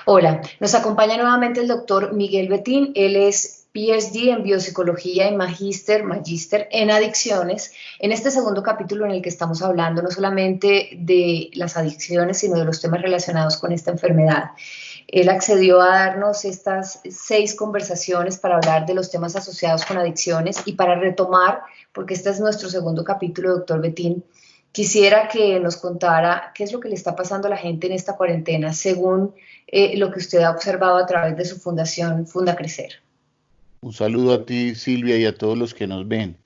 Hola, nos acompaña nuevamente el doctor Miguel Betín. Él es PhD en biopsicología y magíster en adicciones. En este segundo capítulo en el que estamos hablando no solamente de las adicciones, sino de los temas relacionados con esta enfermedad. Él accedió a darnos estas 6 conversaciones para hablar de los temas asociados con adicciones y para retomar, porque este es nuestro segundo capítulo, doctor Betín. Quisiera que nos contara qué es lo que le está pasando a la gente en esta cuarentena, según lo que usted ha observado a través de su fundación Funda Crecer. Un saludo a ti, Silvia, y a todos los que nos ven.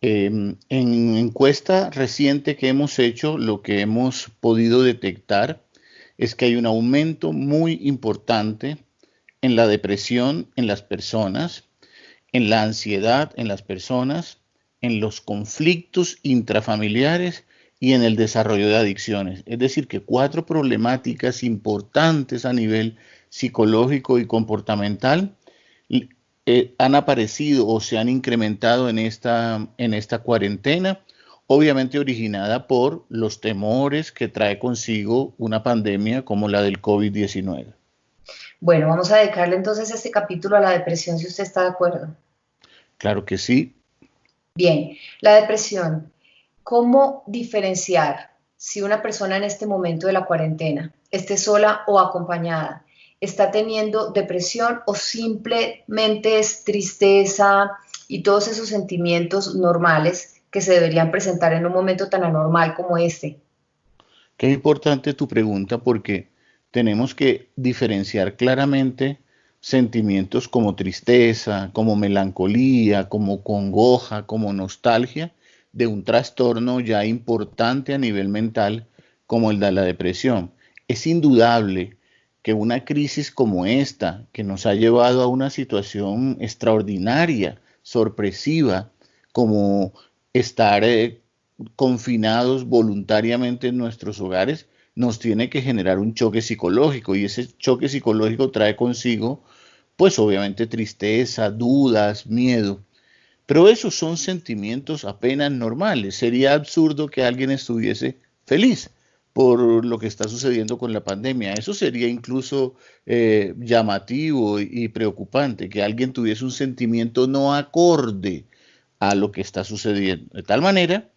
En encuesta reciente que hemos hecho, lo que hemos podido detectar es que hay un aumento muy importante en la depresión en las personas, en la ansiedad en las personas, en los conflictos intrafamiliares y en el desarrollo de adicciones. Es decir, que 4 problemáticas importantes a nivel psicológico y comportamental han aparecido o se han incrementado en esta cuarentena, obviamente originada por los temores que trae consigo una pandemia como la del COVID-19. Bueno, vamos a dedicarle entonces este capítulo a la depresión, si usted está de acuerdo. Claro que sí. Bien, la depresión. ¿Cómo diferenciar si una persona en este momento de la cuarentena esté sola o acompañada? ¿Está teniendo depresión o simplemente es tristeza y todos esos sentimientos normales que se deberían presentar en un momento tan anormal como este? Qué importante tu pregunta porque tenemos que diferenciar claramente sentimientos como tristeza, como melancolía, como congoja, como nostalgia, de un trastorno ya importante a nivel mental como el de la depresión. Es indudable que una crisis como esta, que nos ha llevado a una situación extraordinaria, sorpresiva, como estar confinados voluntariamente en nuestros hogares, nos tiene que generar un choque psicológico y ese choque psicológico trae consigo, pues obviamente tristeza, dudas, miedo. Pero esos son sentimientos apenas normales. Sería absurdo que alguien estuviese feliz por lo que está sucediendo con la pandemia. Eso sería incluso llamativo y preocupante, que alguien tuviese un sentimiento no acorde a lo que está sucediendo. De tal manera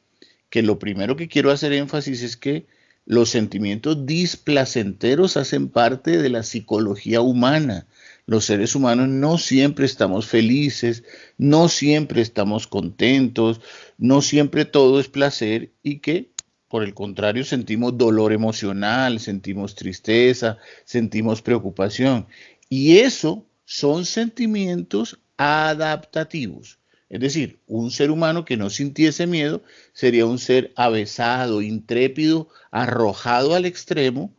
que lo primero que quiero hacer énfasis es que los sentimientos displacenteros hacen parte de la psicología humana. Los seres humanos no siempre estamos felices, no siempre estamos contentos, no siempre todo es placer y que, por el contrario, sentimos dolor emocional, sentimos tristeza, sentimos preocupación. Y eso son sentimientos adaptativos. Es decir, un ser humano que no sintiese miedo sería un ser avesado, intrépido, arrojado al extremo,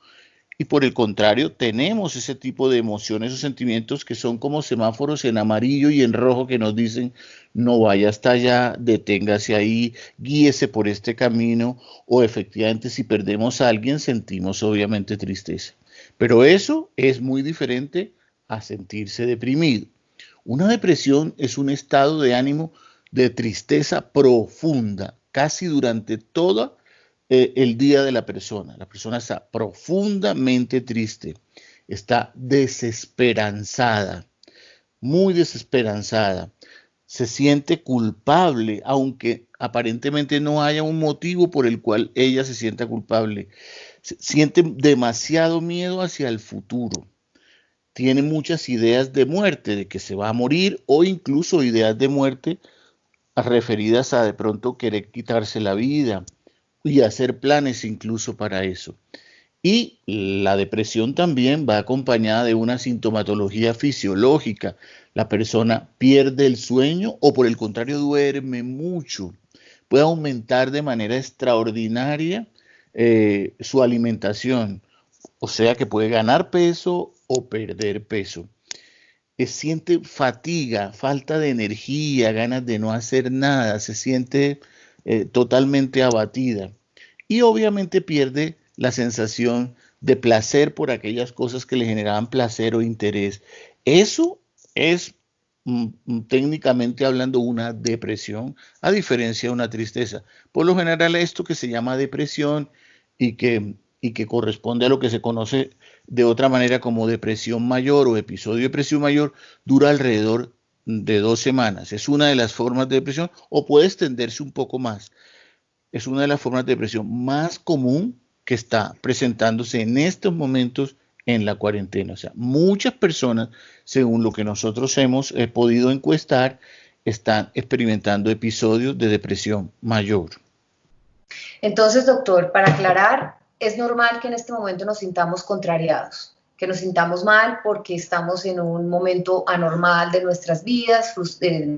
y por el contrario, tenemos ese tipo de emociones o sentimientos que son como semáforos en amarillo y en rojo que nos dicen no vaya hasta allá, deténgase ahí, guíese por este camino, o efectivamente si perdemos a alguien sentimos obviamente tristeza. Pero eso es muy diferente a sentirse deprimido. Una depresión es un estado de ánimo de tristeza profunda, casi durante todo el día de la persona. La persona está profundamente triste, está desesperanzada, muy desesperanzada. Se siente culpable, aunque aparentemente no haya un motivo por el cual ella se sienta culpable. Siente demasiado miedo hacia el futuro, tiene muchas ideas de muerte, de que se va a morir, o incluso ideas de muerte referidas a de pronto querer quitarse la vida y hacer planes incluso para eso. Y la depresión también va acompañada de una sintomatología fisiológica. La persona pierde el sueño o por el contrario duerme mucho. Puede aumentar de manera extraordinaria su alimentación, o sea que puede ganar peso o perder peso. Siente fatiga, falta de energía, ganas de no hacer nada, se siente totalmente abatida y obviamente pierde la sensación de placer por aquellas cosas que le generaban placer o interés. Eso es técnicamente hablando una depresión, a diferencia de una tristeza. Por lo general esto que se llama depresión y que y que corresponde a lo que se conoce de otra manera como depresión mayor o episodio de depresión mayor, dura alrededor de 2 semanas. Es una de las formas de depresión o puede extenderse un poco más. Es una de las formas de depresión más común que está presentándose en estos momentos en la cuarentena. O sea, muchas personas, según lo que nosotros hemos podido encuestar, están experimentando episodios de depresión mayor. Entonces, doctor, para aclarar, es normal que en este momento nos sintamos contrariados, que nos sintamos mal porque estamos en un momento anormal de nuestras vidas,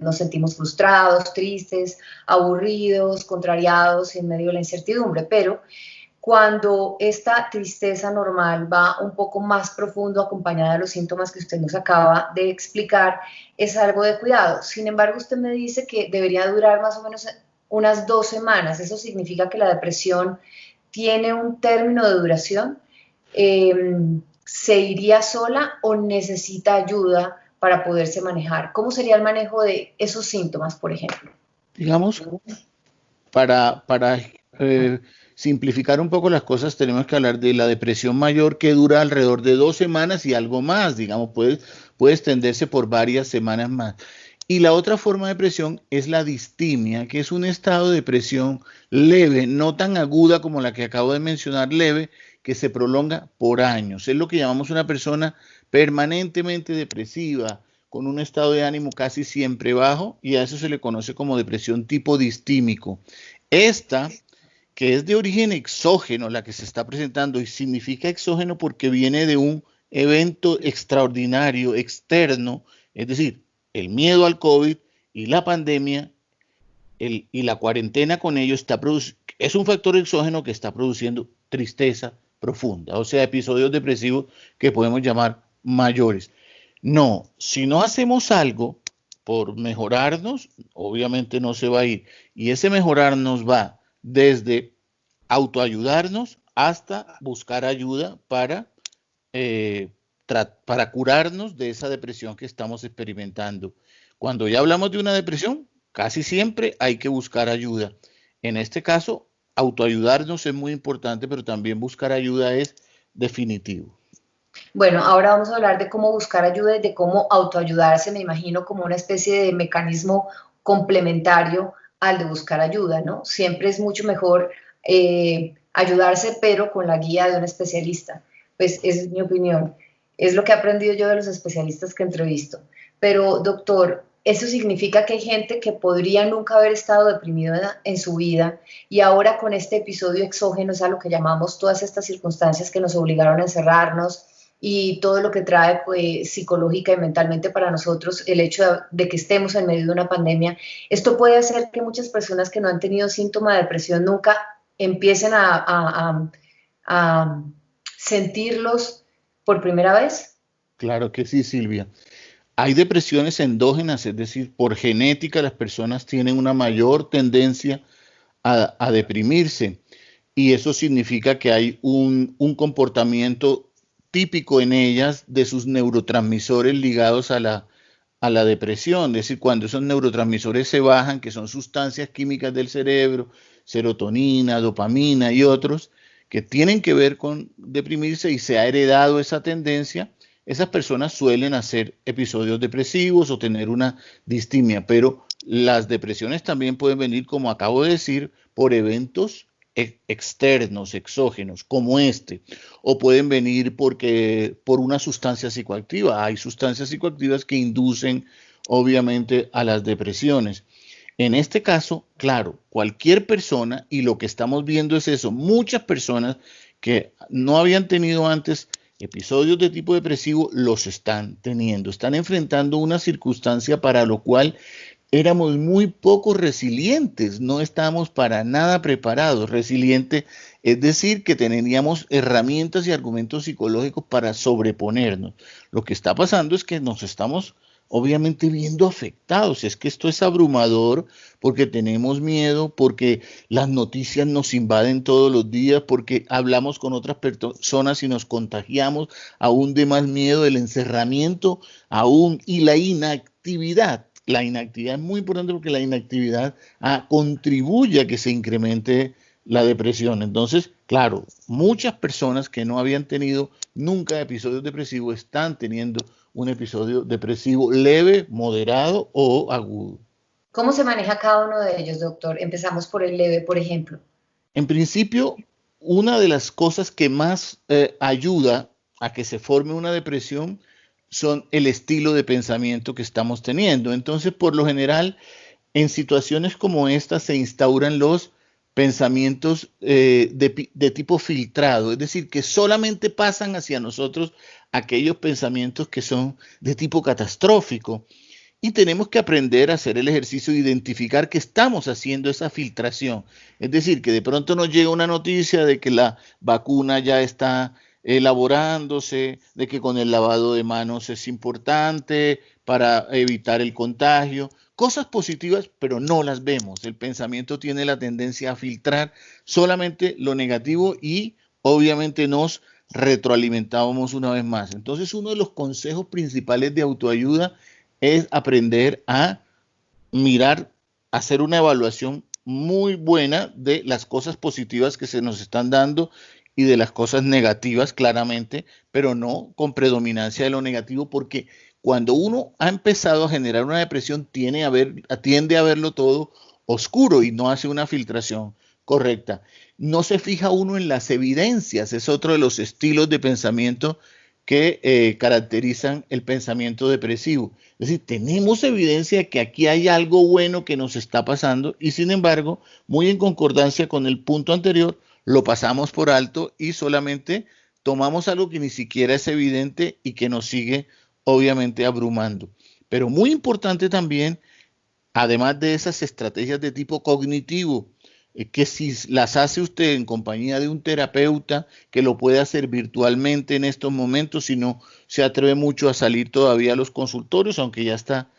nos sentimos frustrados, tristes, aburridos, contrariados en medio de la incertidumbre, pero cuando esta tristeza normal va un poco más profundo, acompañada de los síntomas que usted nos acaba de explicar, es algo de cuidado. Sin embargo, usted me dice que debería durar más o menos unas 2 semanas. ¿Eso significa que la depresión tiene un término de duración? ¿Se iría sola o necesita ayuda para poderse manejar? ¿Cómo sería el manejo de esos síntomas, por ejemplo? Digamos, para simplificar un poco las cosas, tenemos que hablar de la depresión mayor que dura alrededor de 2 semanas y algo más, digamos, puede extenderse por varias semanas más. Y la otra forma de depresión es la distimia, que es un estado de depresión leve, no tan aguda como la que acabo de mencionar, leve, que se prolonga por años. Es lo que llamamos una persona permanentemente depresiva, con un estado de ánimo casi siempre bajo, y a eso se le conoce como depresión tipo distímico. Esta, que es de origen exógeno, la que se está presentando, y significa exógeno porque viene de un evento extraordinario, externo, es decir, el miedo al COVID y la pandemia y la cuarentena con ello es un factor exógeno que está produciendo tristeza profunda, o sea, episodios depresivos que podemos llamar mayores. No, si no hacemos algo por mejorarnos, obviamente no se va a ir. Y ese mejorarnos va desde autoayudarnos hasta buscar ayuda para curarnos de esa depresión que estamos experimentando. Cuando ya hablamos de una depresión, casi siempre hay que buscar ayuda. En este caso, autoayudarnos es muy importante, pero también buscar ayuda es definitivo. Bueno, ahora vamos a hablar de cómo buscar ayuda y de cómo autoayudarse, me imagino como una especie de mecanismo complementario al de buscar ayuda, ¿no? Siempre es mucho mejor ayudarse, pero con la guía de un especialista. Pues esa es mi opinión. Es lo que he aprendido yo de los especialistas que entrevisto. Pero, doctor, eso significa que hay gente que podría nunca haber estado deprimida en su vida y ahora con este episodio exógeno, es a lo que llamamos todas estas circunstancias que nos obligaron a encerrarnos, y todo lo que trae pues, psicológica y mentalmente para nosotros el hecho de que estemos en medio de una pandemia. Esto puede hacer que muchas personas que no han tenido síntoma de depresión nunca empiecen a sentirlos por primera vez. Claro que sí, Silvia. Hay depresiones endógenas, es decir, por genética las personas tienen una mayor tendencia a deprimirse y eso significa que hay un comportamiento típico en ellas de sus neurotransmisores ligados a la depresión, es decir, cuando esos neurotransmisores se bajan, que son sustancias químicas del cerebro, serotonina, dopamina y otros, que tienen que ver con deprimirse y se ha heredado esa tendencia, esas personas suelen hacer episodios depresivos o tener una distimia, pero las depresiones también pueden venir, como acabo de decir, por eventos externos, exógenos, como este, o pueden venir por una sustancia psicoactiva. Hay sustancias psicoactivas que inducen, obviamente, a las depresiones. En este caso, claro, cualquier persona, y lo que estamos viendo es eso, muchas personas que no habían tenido antes episodios de tipo depresivo, los están teniendo, están enfrentando una circunstancia para lo cual éramos muy poco resilientes, no estábamos para nada preparados. Resiliente es decir que teníamos herramientas y argumentos psicológicos para sobreponernos. Lo que está pasando es que nos estamos obviamente viendo afectados. Es que esto es abrumador porque tenemos miedo, porque las noticias nos invaden todos los días, porque hablamos con otras personas y nos contagiamos aún de más miedo, el encerramiento aún y la inactividad. La inactividad es muy importante porque la inactividad contribuye a que se incremente la depresión. Entonces, Claro, muchas personas que no habían tenido nunca episodios depresivos están teniendo un episodio depresivo leve, moderado o agudo. ¿Cómo se maneja cada uno de ellos, doctor? Empezamos por el leve, por ejemplo. En principio, una de las cosas que más ayuda a que se forme una depresión son el estilo de pensamiento que estamos teniendo. Entonces, por lo general, en situaciones como esta se instauran los pensamientos de tipo filtrado, es decir, que solamente pasan hacia nosotros aquellos pensamientos que son de tipo catastrófico. Y tenemos que aprender a hacer el ejercicio de identificar que estamos haciendo esa filtración. Es decir, que de pronto nos llega una noticia de que la vacuna ya está elaborándose, de que con el lavado de manos es importante para evitar el contagio. Cosas positivas, pero no las vemos. El pensamiento tiene la tendencia a filtrar solamente lo negativo y obviamente nos retroalimentamos una vez más. Entonces, uno de los consejos principales de autoayuda es aprender a mirar, hacer una evaluación muy buena de las cosas positivas que se nos están dando y de las cosas negativas, claramente, pero no con predominancia de lo negativo, porque cuando uno ha empezado a generar una depresión, tiende a verlo todo oscuro y no hace una filtración correcta. No se fija uno en las evidencias, es otro de los estilos de pensamiento que caracterizan el pensamiento depresivo. Es decir, tenemos evidencia de que aquí hay algo bueno que nos está pasando y sin embargo, muy en concordancia con el punto anterior, lo pasamos por alto y solamente tomamos algo que ni siquiera es evidente y que nos sigue obviamente abrumando. Pero muy importante también, además de esas estrategias de tipo cognitivo, que si las hace usted en compañía de un terapeuta que lo puede hacer virtualmente en estos momentos, si no se atreve mucho a salir todavía a los consultorios, aunque ya está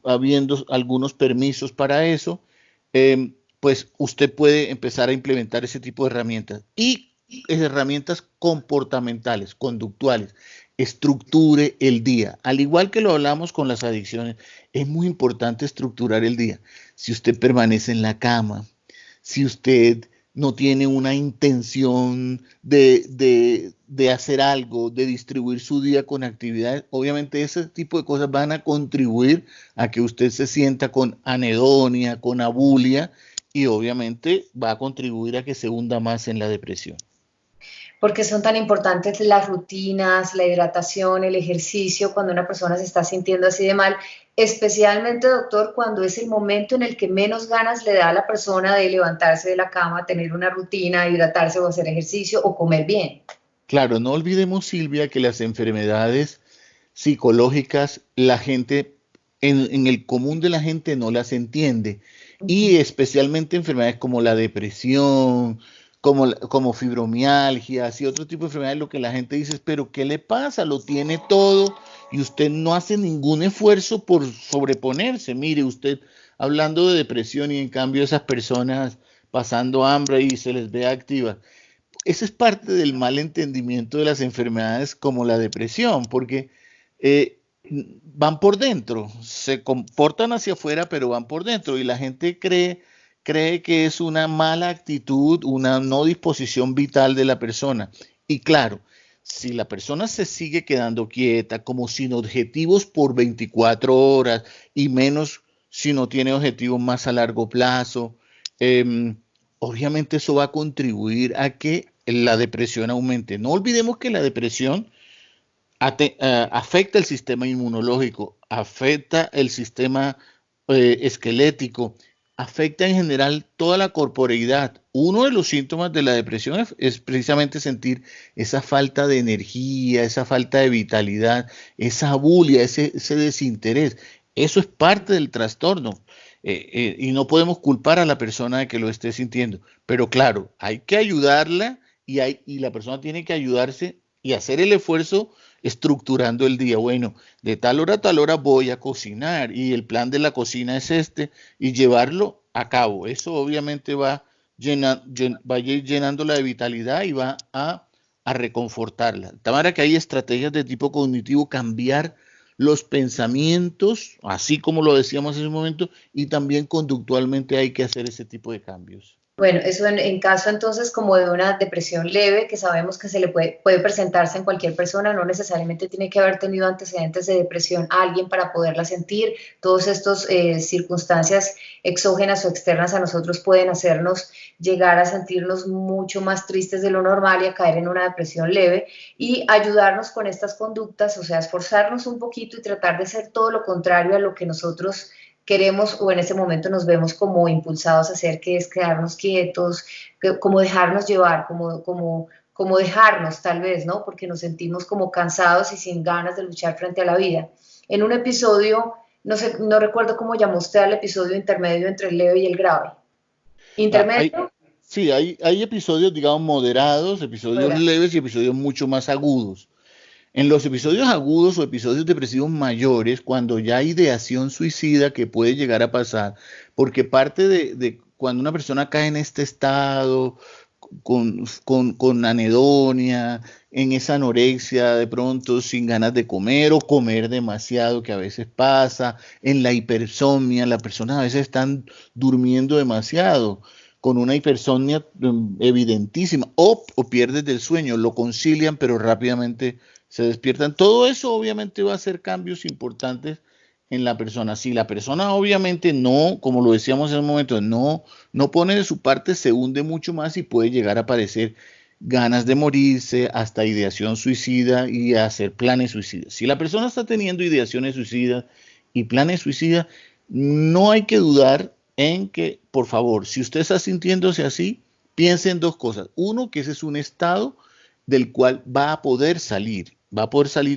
habiendo algunos permisos para eso, pues usted puede empezar a implementar ese tipo de herramientas y herramientas comportamentales, conductuales. Estructure el día. Al igual que lo hablamos con las adicciones, es muy importante estructurar el día. Si usted permanece en la cama, si usted no tiene una intención de hacer algo, de distribuir su día con actividades, obviamente ese tipo de cosas van a contribuir a que usted se sienta con anedonia, con abulia y obviamente va a contribuir a que se hunda más en la depresión. Porque son tan importantes las rutinas, la hidratación, el ejercicio, cuando una persona se está sintiendo así de mal, especialmente, doctor, cuando es el momento en el que menos ganas le da a la persona de levantarse de la cama, tener una rutina, hidratarse o hacer ejercicio o comer bien. Claro, no olvidemos, Silvia, que las enfermedades psicológicas, la gente, en el común de la gente no las entiende. Y especialmente enfermedades como la depresión, como fibromialgias y otro tipo de enfermedades, lo que la gente dice es, pero ¿qué le pasa? Lo tiene todo y usted no hace ningún esfuerzo por sobreponerse. Mire, usted hablando de depresión y en cambio esas personas pasando hambre y se les ve activas. Ese es parte del mal entendimiento de las enfermedades como la depresión, porque eh, van por dentro, se comportan hacia afuera, pero van por dentro y la gente cree que es una mala actitud, una no disposición vital de la persona. Y claro, si la persona se sigue quedando quieta, como sin objetivos por 24 horas y menos si no tiene objetivos más a largo plazo, eh, obviamente eso va a contribuir a que la depresión aumente. No olvidemos que la depresión afecta el sistema inmunológico, afecta el sistema esquelético, afecta en general toda la corporeidad. Uno de los síntomas de la depresión es precisamente sentir esa falta de energía, esa falta de vitalidad, esa abulia, ese desinterés. Eso es parte del trastorno. Y no podemos culpar a la persona de que lo esté sintiendo. Pero claro, hay que ayudarla y la persona tiene que ayudarse y hacer el esfuerzo estructurando el día. Bueno, de tal hora a tal hora voy a cocinar y el plan de la cocina es este y llevarlo a cabo. Eso obviamente va a ir llenándola de vitalidad y va a reconfortarla. De tal manera que hay estrategias de tipo cognitivo, cambiar los pensamientos, así como lo decíamos en un momento, y también conductualmente hay que hacer ese tipo de cambios. Bueno, eso en caso entonces como de una depresión leve, que sabemos que se le puede presentarse en cualquier persona, no necesariamente tiene que haber tenido antecedentes de depresión a alguien para poderla sentir. Todas estas circunstancias exógenas o externas a nosotros pueden hacernos llegar a sentirnos mucho más tristes de lo normal y a caer en una depresión leve y ayudarnos con estas conductas, o sea, esforzarnos un poquito y tratar de ser todo lo contrario a lo que nosotros queremos o en ese momento nos vemos como impulsados a hacer, que es quedarnos quietos, como dejarnos llevar, como dejarnos tal vez, ¿no? Porque nos sentimos como cansados y sin ganas de luchar frente a la vida. En un episodio, no sé, no recuerdo cómo llamó usted al episodio intermedio entre el leve y el grave. Ah, hay, Intermedio, sí, hay episodios, digamos, moderados, episodios moderado. leves y episodios mucho más agudos. En los episodios agudos o episodios depresivos mayores, cuando ya hay ideación suicida que puede llegar a pasar, porque parte de cuando una persona cae en este estado, con anedonia, en esa anorexia de pronto sin ganas de comer o comer demasiado que a veces pasa, en la hipersomnia, las personas a veces están durmiendo demasiado con una hipersomnia evidentísima o pierdes del sueño, lo concilian pero rápidamente se despiertan. Todo eso obviamente va a hacer cambios importantes en la persona. Si la persona obviamente no, como lo decíamos en un momento, no pone de su parte, se hunde mucho más y puede llegar a aparecer ganas de morirse, hasta ideación suicida y hacer planes suicidas. Si la persona está teniendo ideaciones suicidas y planes suicidas, no hay que dudar en que, por favor, si usted está sintiéndose así, piense en dos cosas. Uno, que ese es un estado del cual va a poder salir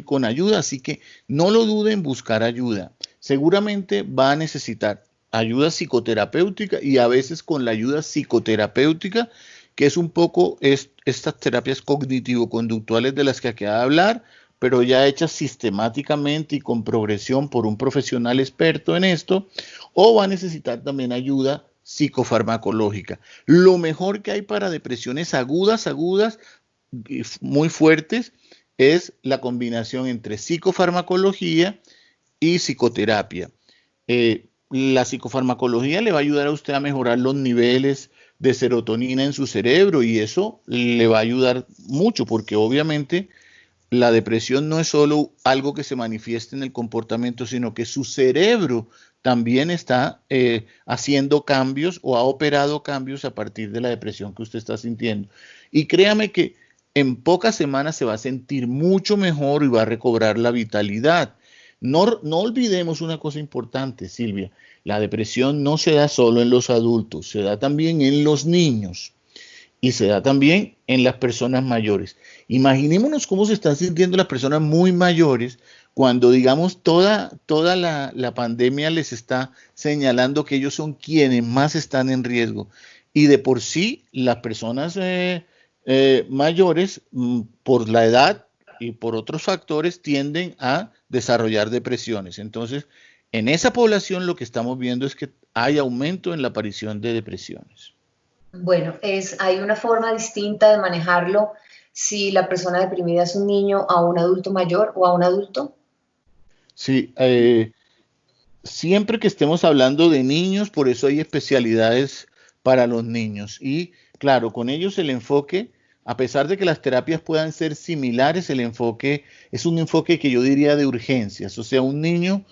con ayuda, así que no lo dude en buscar ayuda. Seguramente va a necesitar ayuda psicoterapéutica y a veces con la ayuda psicoterapéutica, que es un poco estas terapias cognitivo-conductuales de las que acaba de hablar, pero ya hechas sistemáticamente y con progresión por un profesional experto en esto, o va a necesitar también ayuda psicofarmacológica. Lo mejor que hay para depresiones agudas, muy fuertes, es la combinación entre psicofarmacología y psicoterapia. La psicofarmacología le va a ayudar a usted a mejorar los niveles de serotonina en su cerebro y eso le va a ayudar mucho porque obviamente la depresión no es solo algo que se manifiesta en el comportamiento, sino que su cerebro también está haciendo cambios o ha operado cambios a partir de la depresión que usted está sintiendo. Y créame que en pocas semanas se va a sentir mucho mejor y va a recobrar la vitalidad. No olvidemos una cosa importante, Silvia. La depresión no se da solo en los adultos, se da también en los niños y se da también en las personas mayores. Imaginémonos cómo se están sintiendo las personas muy mayores cuando, digamos, toda la pandemia les está señalando que ellos son quienes más están en riesgo. Y de por sí, las personas mayores, por la edad y por otros factores, tienden a desarrollar depresiones. Entonces, en esa población lo que estamos viendo es que hay aumento en la aparición de depresiones. Bueno, hay una forma distinta de manejarlo si la persona deprimida es un niño a un adulto mayor o a un adulto. Sí, siempre que estemos hablando de niños, por eso hay especialidades para los niños. Y claro, con ellos el enfoque, a pesar de que las terapias puedan ser similares, el enfoque es un enfoque que yo diría de urgencias. O sea, un niño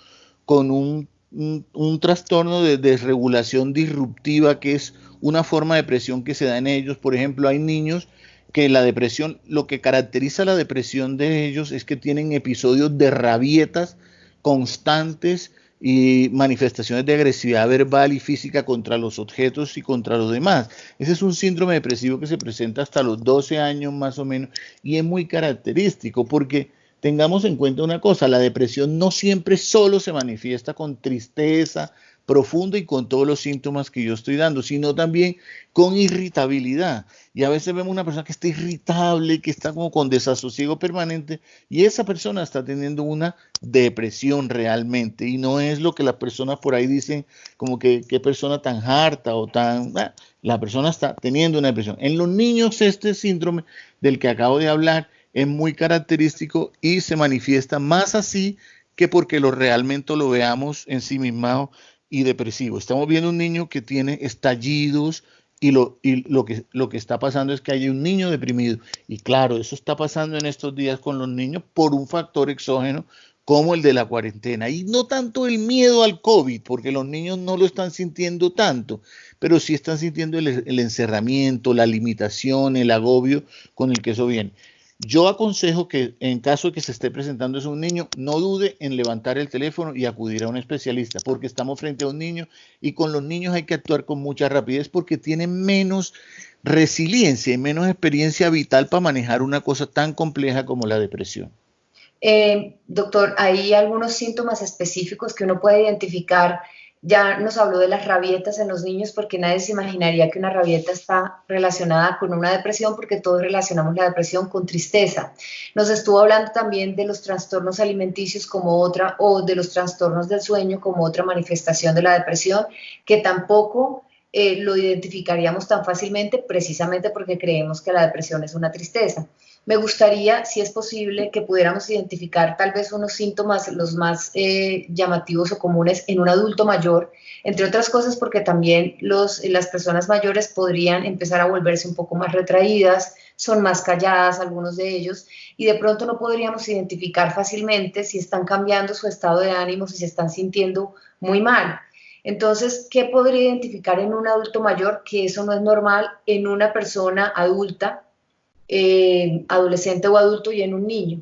con un trastorno de desregulación disruptiva, que es una forma de depresión que se da en ellos. Por ejemplo, hay niños que la depresión, lo que caracteriza la depresión de ellos es que tienen episodios de rabietas constantes y manifestaciones de agresividad verbal y física contra los objetos y contra los demás. Ese es un síndrome depresivo que se presenta hasta los 12 años más o menos y es muy característico porque tengamos en cuenta una cosa, la depresión no siempre solo se manifiesta con tristeza profunda y con todos los síntomas que yo estoy dando, sino también con irritabilidad. Y a veces vemos una persona que está irritable, que está como con desasosiego permanente, y esa persona está teniendo una depresión realmente, y no es lo que las personas por ahí dicen, como que qué persona tan harta o tan... la persona está teniendo una depresión. En los niños este síndrome del que acabo de hablar es muy característico y se manifiesta más así que porque lo realmente lo veamos ensimismado y depresivo. Estamos viendo un niño que tiene estallidos y lo que está pasando es que hay un niño deprimido. Y claro, eso está pasando en estos días con los niños por un factor exógeno como el de la cuarentena. Y no tanto el miedo al COVID, porque los niños no lo están sintiendo tanto, pero sí están sintiendo el encerramiento, la limitación, el agobio con el que eso viene. Yo aconsejo que en caso de que se esté presentando eso a un niño, no dude en levantar el teléfono y acudir a un especialista, porque estamos frente a un niño y con los niños hay que actuar con mucha rapidez porque tienen menos resiliencia y menos experiencia vital para manejar una cosa tan compleja como la depresión. Doctor, ¿hay algunos síntomas específicos que uno puede identificar? Ya nos habló de las rabietas en los niños porque nadie se imaginaría que una rabieta está relacionada con una depresión porque todos relacionamos la depresión con tristeza. Nos estuvo hablando también de los trastornos alimenticios como otra o de los trastornos del sueño como otra manifestación de la depresión que tampoco lo identificaríamos tan fácilmente precisamente porque creemos que la depresión es una tristeza. Me gustaría, si es posible, que pudiéramos identificar tal vez unos síntomas los más llamativos o comunes en un adulto mayor, entre otras cosas porque también las personas mayores podrían empezar a volverse un poco más retraídas, son más calladas algunos de ellos, y de pronto no podríamos identificar fácilmente si están cambiando su estado de ánimo, si se están sintiendo muy mal. Entonces, ¿qué podría identificar en un adulto mayor que eso no es normal en una persona adulta? Adolescente o adulto y en un niño,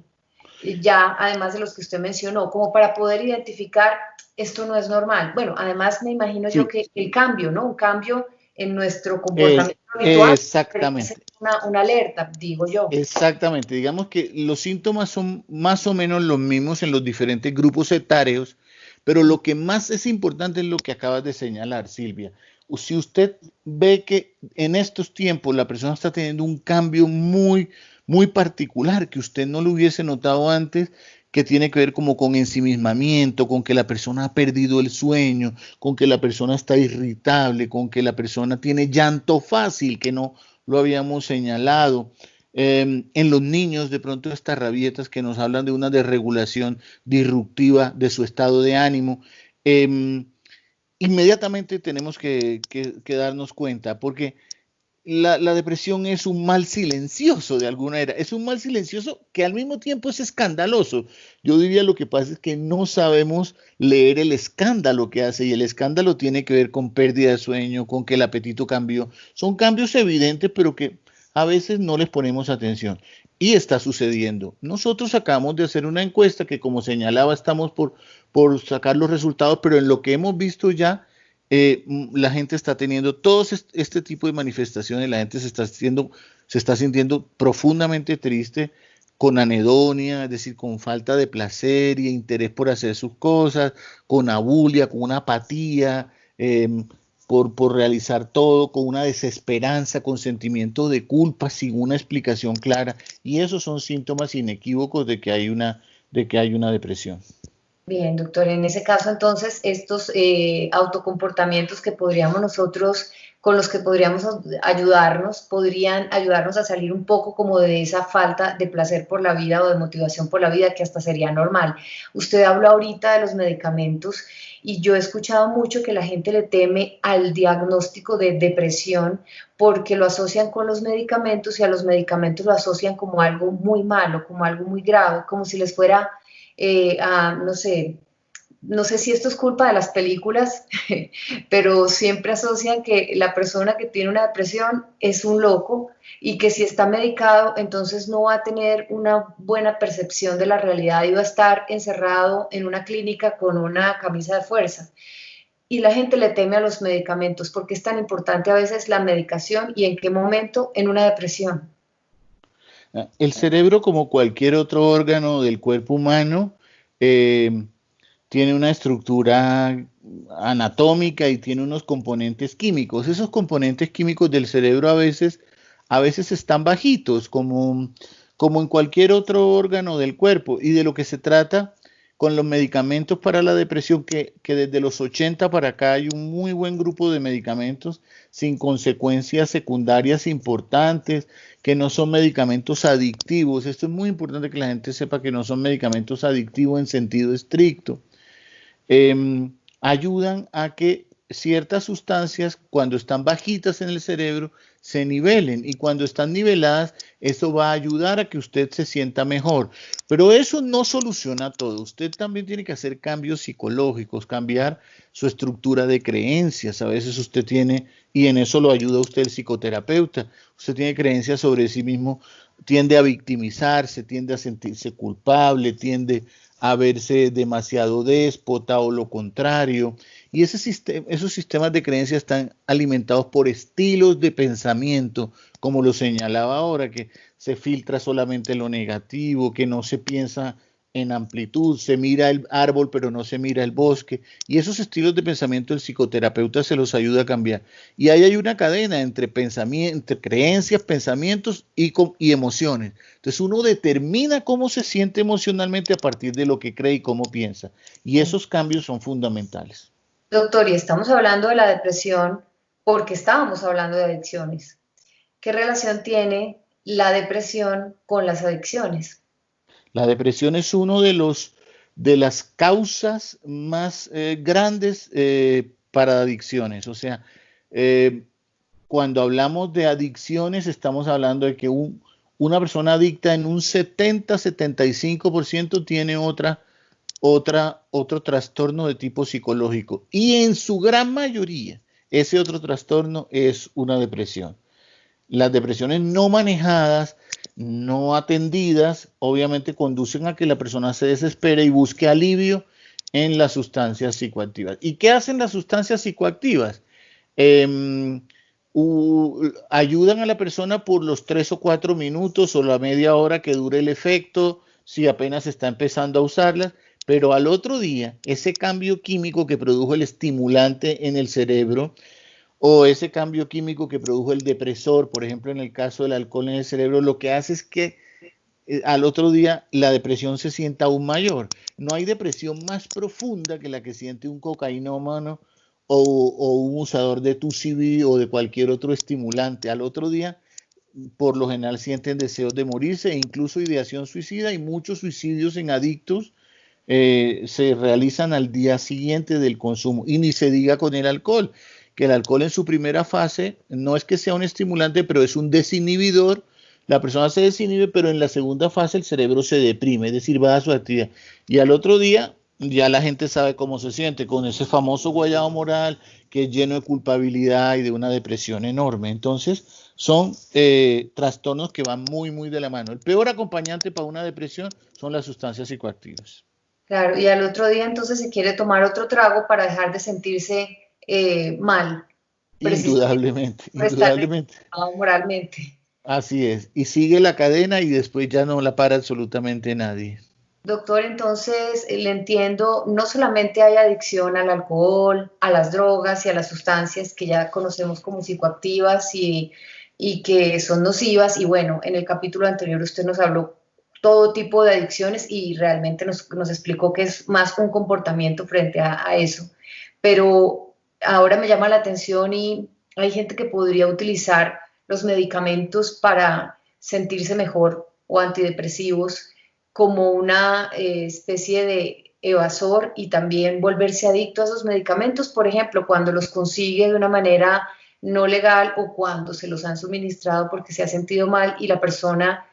ya además de los que usted mencionó, como para poder identificar esto no es normal. Bueno, además me imagino yo Sí, que el cambio, ¿no? Un cambio en nuestro es comportamiento habitual debería ser exactamente. una alerta, digo yo. Exactamente, digamos que los síntomas son más o menos los mismos en los diferentes grupos etarios, pero lo que más es importante es lo que acabas de señalar, Silvia. Si usted ve que en estos tiempos la persona está teniendo un cambio muy, muy particular que usted no lo hubiese notado antes, que tiene que ver como con ensimismamiento, con que la persona ha perdido el sueño, con que la persona está irritable, con que la persona tiene llanto fácil, que no lo habíamos señalado. En los niños, de pronto, estas rabietas que nos hablan de una desregulación disruptiva de su estado de ánimo, eh, inmediatamente tenemos que darnos cuenta, porque la depresión es un mal silencioso de alguna manera, es un mal silencioso que al mismo tiempo es escandaloso. Yo diría lo que pasa es que no sabemos leer el escándalo que hace y el escándalo tiene que ver con pérdida de sueño, con que el apetito cambió. Son cambios evidentes pero que a veces no les ponemos atención. Y está sucediendo. Nosotros acabamos de hacer una encuesta que como señalaba estamos por sacar los resultados, pero en lo que hemos visto ya la gente está teniendo todo este tipo de manifestaciones, la gente se está sintiendo profundamente triste, con anedonia, es decir, con falta de placer y interés por hacer sus cosas, con abulia, con una apatía, por realizar todo, con una desesperanza, con sentimiento de culpa, sin una explicación clara. Y esos son síntomas inequívocos de que hay una depresión. Bien, doctor, en ese caso entonces estos autocomportamientos que podríamos nosotros, con los que podríamos ayudarnos, podrían ayudarnos a salir un poco como de esa falta de placer por la vida o de motivación por la vida que hasta sería normal. Usted habló ahorita de los medicamentos y yo he escuchado mucho que la gente le teme al diagnóstico de depresión porque lo asocian con los medicamentos y a los medicamentos lo asocian como algo muy malo, como algo muy grave, como si les fuera no sé, no sé si esto es culpa de las películas, pero siempre asocian que la persona que tiene una depresión es un loco y que si está medicado, entonces no va a tener una buena percepción de la realidad y va a estar encerrado en una clínica con una camisa de fuerza. Y la gente le teme a los medicamentos porque es tan importante a veces la medicación y en qué momento en una depresión. El cerebro, como cualquier otro órgano del cuerpo humano, eh, tiene una estructura anatómica y tiene unos componentes químicos. Esos componentes químicos del cerebro a veces están bajitos, como en cualquier otro órgano del cuerpo. Y de lo que se trata con los medicamentos para la depresión, que desde los 80 para acá hay un muy buen grupo de medicamentos sin consecuencias secundarias importantes, que no son medicamentos adictivos. Esto es muy importante que la gente sepa que no son medicamentos adictivos en sentido estricto. Ayudan a que ciertas sustancias, cuando están bajitas en el cerebro, se nivelen, y cuando están niveladas, eso va a ayudar a que usted se sienta mejor. Pero eso no soluciona todo. Usted también tiene que hacer cambios psicológicos, cambiar su estructura de creencias. A veces usted tiene, y en eso lo ayuda a usted el psicoterapeuta, usted tiene creencias sobre sí mismo, tiende a victimizarse, tiende a sentirse culpable, tiende a verse demasiado déspota o lo contrario. Y esos sistemas de creencias están alimentados por estilos de pensamiento, como lo señalaba ahora, que se filtra solamente lo negativo, que no se piensa en amplitud, se mira el árbol pero no se mira el bosque. Y esos estilos de pensamiento el psicoterapeuta se los ayuda a cambiar. Y ahí hay una cadena entre creencias, pensamientos y emociones. Entonces uno determina cómo se siente emocionalmente a partir de lo que cree y cómo piensa. Y esos cambios son fundamentales. Doctor, y estamos hablando de la depresión porque estábamos hablando de adicciones. ¿Qué relación tiene la depresión con las adicciones? La depresión es uno de las causas más grandes para adicciones. O sea, eh, cuando hablamos de adicciones, estamos hablando de que una persona adicta en un 70-75% tiene otro trastorno de tipo psicológico. Y en su gran mayoría, ese otro trastorno es una depresión. Las depresiones no manejadas, no atendidas, obviamente conducen a que la persona se desespere y busque alivio en las sustancias psicoactivas. ¿Y qué hacen las sustancias psicoactivas? Eh, Ayudan a la persona por los 3 o 4 minutos o la media hora que dure el efecto, si apenas está empezando a usarlas, pero al otro día, ese cambio químico que produjo el estimulante en el cerebro, o ese cambio químico que produjo el depresor, por ejemplo, en el caso del alcohol en el cerebro, lo que hace es que al otro día la depresión se sienta aún mayor. No hay depresión más profunda que la que siente un cocainómano o un usador de TUCB o de cualquier otro estimulante. Al otro día, por lo general, sienten deseos de morirse e incluso ideación suicida, y muchos suicidios en adictos se realizan al día siguiente del consumo. Y ni se diga con el alcohol, que el alcohol en su primera fase no es que sea un estimulante, pero es un desinhibidor. La persona se desinhibe, pero en la segunda fase el cerebro se deprime, es decir, va a su actividad. Y al otro día ya la gente sabe cómo se siente, con ese famoso guayabo moral que es lleno de culpabilidad y de una depresión enorme. Entonces, son trastornos que van muy, muy de la mano. El peor acompañante para una depresión son las sustancias psicoactivas. Claro, y al otro día entonces se quiere tomar otro trago para dejar de sentirse mal, precisamente Indudablemente, por estar indudablemente. necesitado moralmente. Así es. Y sigue la cadena y después ya no la para absolutamente nadie. Doctor, entonces le entiendo, no solamente hay adicción al alcohol, a las drogas y a las sustancias que ya conocemos como psicoactivas y que son nocivas, y bueno, en el capítulo anterior usted nos habló todo tipo de adicciones y realmente nos explicó que es más un comportamiento frente a eso. Pero ahora me llama la atención y hay gente que podría utilizar los medicamentos para sentirse mejor o antidepresivos como una especie de evasor y también volverse adicto a esos medicamentos, por ejemplo, cuando los consigue de una manera no legal o cuando se los han suministrado porque se ha sentido mal y la persona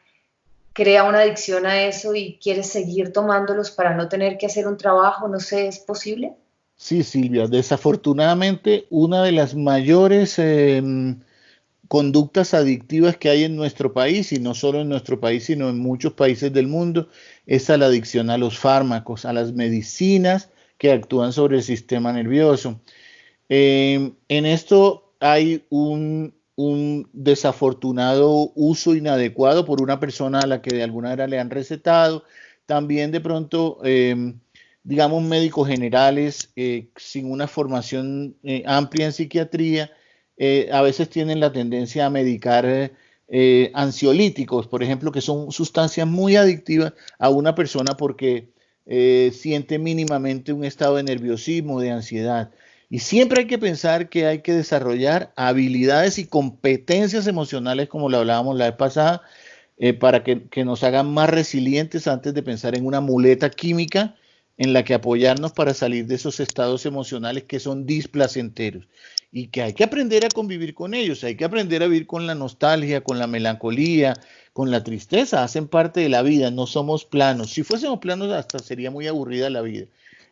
crea una adicción a eso y quiere seguir tomándolos para no tener que hacer un trabajo, no sé, ¿es posible? Sí, Silvia, desafortunadamente una de las mayores conductas adictivas que hay en nuestro país, y no solo en nuestro país, sino en muchos países del mundo, es a la adicción a los fármacos, a las medicinas que actúan sobre el sistema nervioso. En esto hay un desafortunado uso inadecuado por una persona a la que de alguna manera le han recetado. También de pronto, digamos, médicos generales sin una formación amplia en psiquiatría, a veces tienen la tendencia a medicar ansiolíticos, por ejemplo, que son sustancias muy adictivas a una persona porque siente mínimamente un estado de nerviosismo, de ansiedad. Y siempre hay que pensar que hay que desarrollar habilidades y competencias emocionales, como lo hablábamos la vez pasada, para que nos hagan más resilientes antes de pensar en una muleta química en la que apoyarnos para salir de esos estados emocionales que son displacenteros y que hay que aprender a convivir con ellos, hay que aprender a vivir con la nostalgia, con la melancolía, con la tristeza, hacen parte de la vida, no somos planos. Si fuésemos planos hasta sería muy aburrida la vida.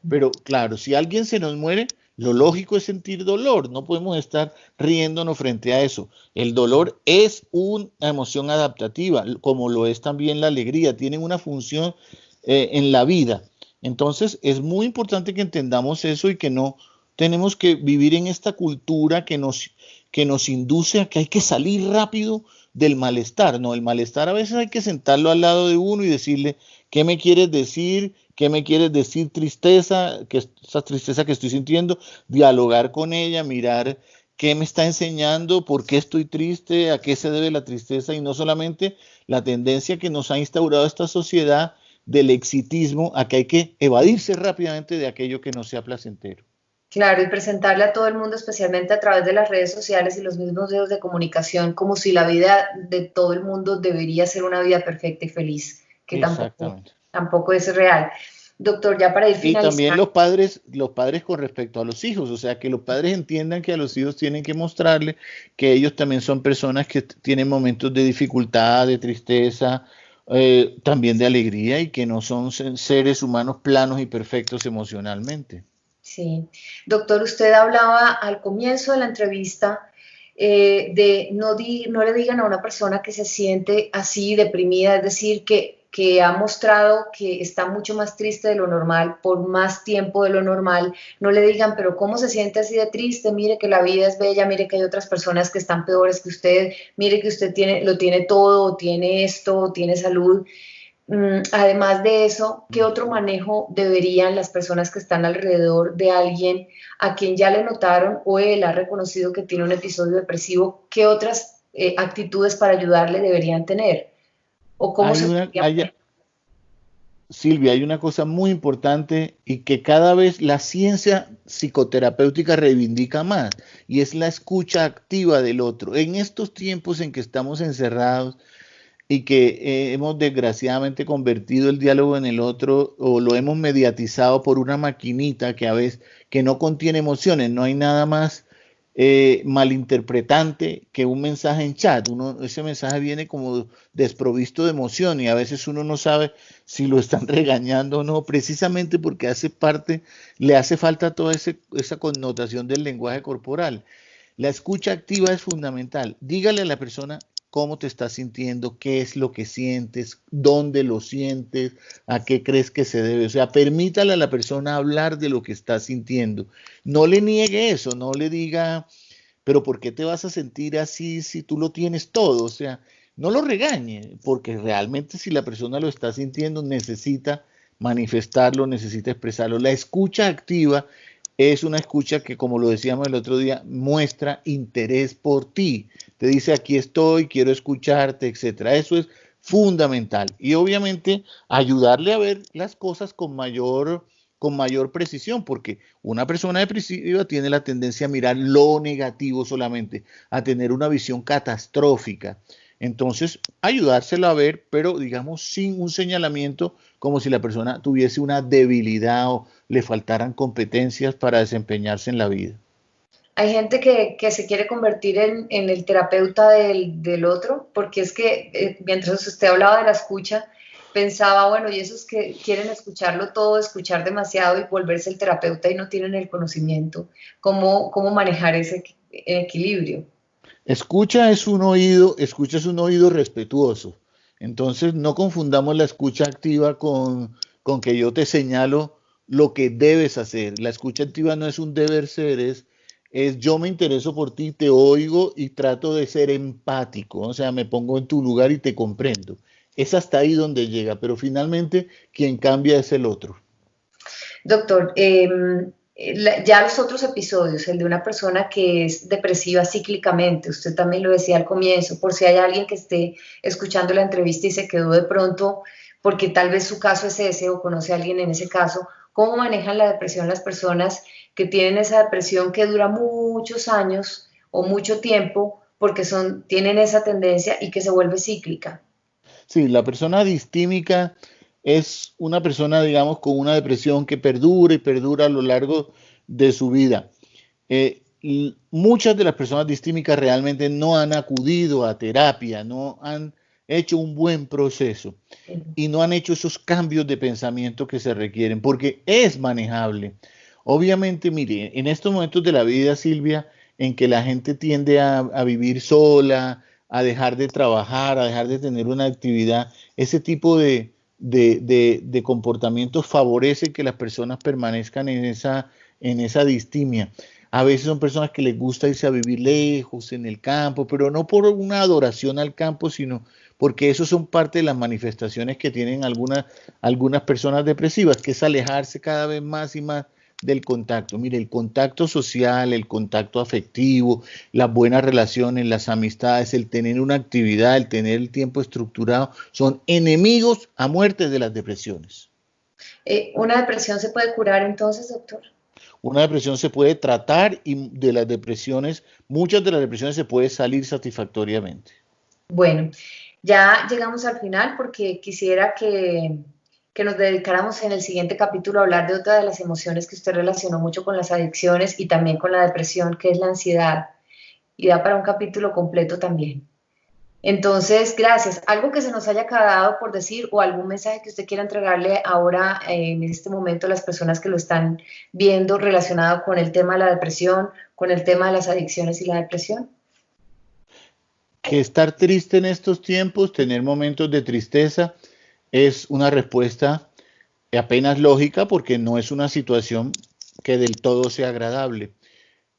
Pero claro, si alguien se nos muere, lo lógico es sentir dolor, no podemos estar riéndonos frente a eso. El dolor es una emoción adaptativa, como lo es también la alegría, tienen una función en la vida. Entonces es muy importante que entendamos eso y que no tenemos que vivir en esta cultura que nos induce a que hay que salir rápido del malestar. No, el malestar a veces hay que sentarlo al lado de uno y decirle, ¿qué me quieres decir? ¿Qué me quieres decir tristeza? Que esa tristeza que estoy sintiendo, dialogar con ella, mirar qué me está enseñando, por qué estoy triste, a qué se debe la tristeza y no solamente la tendencia que nos ha instaurado esta sociedad del exitismo a que hay que evadirse rápidamente de aquello que no sea placentero. Claro, y presentarle a todo el mundo, especialmente a través de las redes sociales y los mismos medios de comunicación, como si la vida de todo el mundo debería ser una vida perfecta y feliz, que Exactamente. tampoco es real. Doctor, ya para ir Y también finalizando. los padres con respecto a los hijos, o sea, que los padres entiendan que a los hijos tienen que mostrarle que ellos también son personas que tienen momentos de dificultad, de tristeza, también de alegría y que no son seres humanos planos y perfectos emocionalmente. Sí, doctor, usted hablaba al comienzo de la entrevista de no le digan a una persona que se siente así deprimida, es decir, que ha mostrado que está mucho más triste de lo normal por más tiempo de lo normal, no le digan, pero ¿cómo se siente así de triste? Mire que la vida es bella, mire que hay otras personas que están peores que usted, mire que usted lo tiene todo, tiene esto, tiene salud. Además de eso, ¿qué otro manejo deberían las personas que están alrededor de alguien a quien ya le notaron o él ha reconocido que tiene un episodio depresivo? ¿Qué otras actitudes para ayudarle deberían tener? ¿O cómo Hay se una, podría hay, manejar? Silvia, hay una cosa muy importante y que cada vez la ciencia psicoterapéutica reivindica más, y es la escucha activa del otro. En estos tiempos en que estamos encerrados y que hemos desgraciadamente convertido el diálogo en el otro o lo hemos mediatizado por una maquinita que a veces que no contiene emociones, no hay nada más malinterpretante que un mensaje en chat. Ese mensaje viene como desprovisto de emoción y a veces uno no sabe si lo están regañando o no, precisamente porque hace parte, le hace falta toda esa connotación del lenguaje corporal. La escucha activa es fundamental. Dígale a la persona cómo te estás sintiendo, qué es lo que sientes, dónde lo sientes, a qué crees que se debe. O sea, permítale a la persona hablar de lo que está sintiendo. No le niegue eso, no le diga, pero ¿por qué te vas a sentir así si tú lo tienes todo? O sea, no lo regañe, porque realmente si la persona lo está sintiendo, necesita manifestarlo, necesita expresarlo. La escucha activa es una escucha que, como lo decíamos el otro día, muestra interés por ti. Te dice, aquí estoy, quiero escucharte, etcétera. Eso es fundamental. Y obviamente ayudarle a ver las cosas con mayor precisión, porque una persona depresiva tiene la tendencia a mirar lo negativo solamente, a tener una visión catastrófica. Entonces, ayudárselo a ver, pero digamos sin un señalamiento como si la persona tuviese una debilidad o le faltaran competencias para desempeñarse en la vida. Hay gente que se quiere convertir en el terapeuta del otro, porque es que mientras usted hablaba de la escucha, pensaba, bueno, y esos que quieren escucharlo todo, escuchar demasiado y volverse el terapeuta y no tienen el conocimiento, ¿cómo manejar ese equilibrio? Escucha es un oído respetuoso. Entonces no confundamos la escucha activa con que yo te señalo lo que debes hacer. La escucha activa no es un deber ser, es yo me intereso por ti, te oigo y trato de ser empático. O sea, me pongo en tu lugar y te comprendo. Es hasta ahí donde llega, pero finalmente quien cambia es el otro. Doctor, ya los otros episodios, el de una persona que es depresiva cíclicamente, usted también lo decía al comienzo, por si hay alguien que esté escuchando la entrevista y se quedó de pronto, porque tal vez su caso es ese o conoce a alguien en ese caso, ¿cómo manejan la depresión las personas que tienen esa depresión que dura muchos años o mucho tiempo porque tienen esa tendencia y que se vuelve cíclica? Sí, la persona distímica, es una persona, digamos, con una depresión que perdura y perdura a lo largo de su vida. Y muchas de las personas distímicas realmente no han acudido a terapia, no han hecho un buen proceso y no han hecho esos cambios de pensamiento que se requieren, porque es manejable. Obviamente, mire, en estos momentos de la vida, Silvia, en que la gente tiende a vivir sola, a dejar de trabajar, a dejar de tener una actividad, ese tipo de comportamientos favorece que las personas permanezcan en esa distimia. A veces son personas que les gusta irse a vivir lejos, en el campo, pero no por una adoración al campo, sino porque eso son parte de las manifestaciones que tienen algunas personas depresivas, que es alejarse cada vez más y más del contacto. Mire, el contacto social, el contacto afectivo, las buenas relaciones, las amistades, el tener una actividad, el tener el tiempo estructurado, son enemigos a muerte de las depresiones. ¿Una depresión se puede curar entonces, doctor? Una depresión se puede tratar y de las depresiones, muchas de las depresiones se puede salir satisfactoriamente. Bueno, ya llegamos al final porque quisiera que nos dedicáramos en el siguiente capítulo a hablar de otra de las emociones que usted relacionó mucho con las adicciones y también con la depresión, que es la ansiedad. Y da para un capítulo completo también. Entonces, gracias. ¿Algo que se nos haya quedado por decir o algún mensaje que usted quiera entregarle ahora, en este momento, a las personas que lo están viendo relacionado con el tema de la depresión, con el tema de las adicciones y la depresión? Que estar triste en estos tiempos, tener momentos de tristeza, es una respuesta apenas lógica porque no es una situación que del todo sea agradable,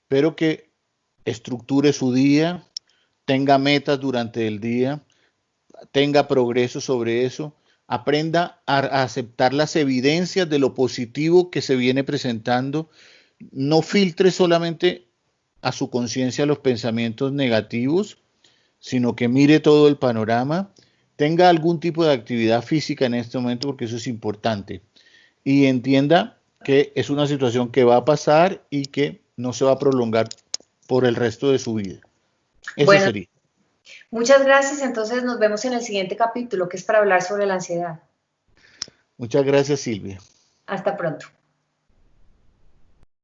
pero que estructure su día, tenga metas durante el día, tenga progreso sobre eso, aprenda a aceptar las evidencias de lo positivo que se viene presentando, no filtre solamente a su conciencia los pensamientos negativos, sino que mire todo el panorama, tenga algún tipo de actividad física en este momento, porque eso es importante, y entienda que es una situación que va a pasar y que no se va a prolongar por el resto de su vida. Eso Bueno, sería. muchas gracias. Entonces nos vemos en el siguiente capítulo, que es para hablar sobre la ansiedad. Muchas gracias, Silvia. Hasta pronto.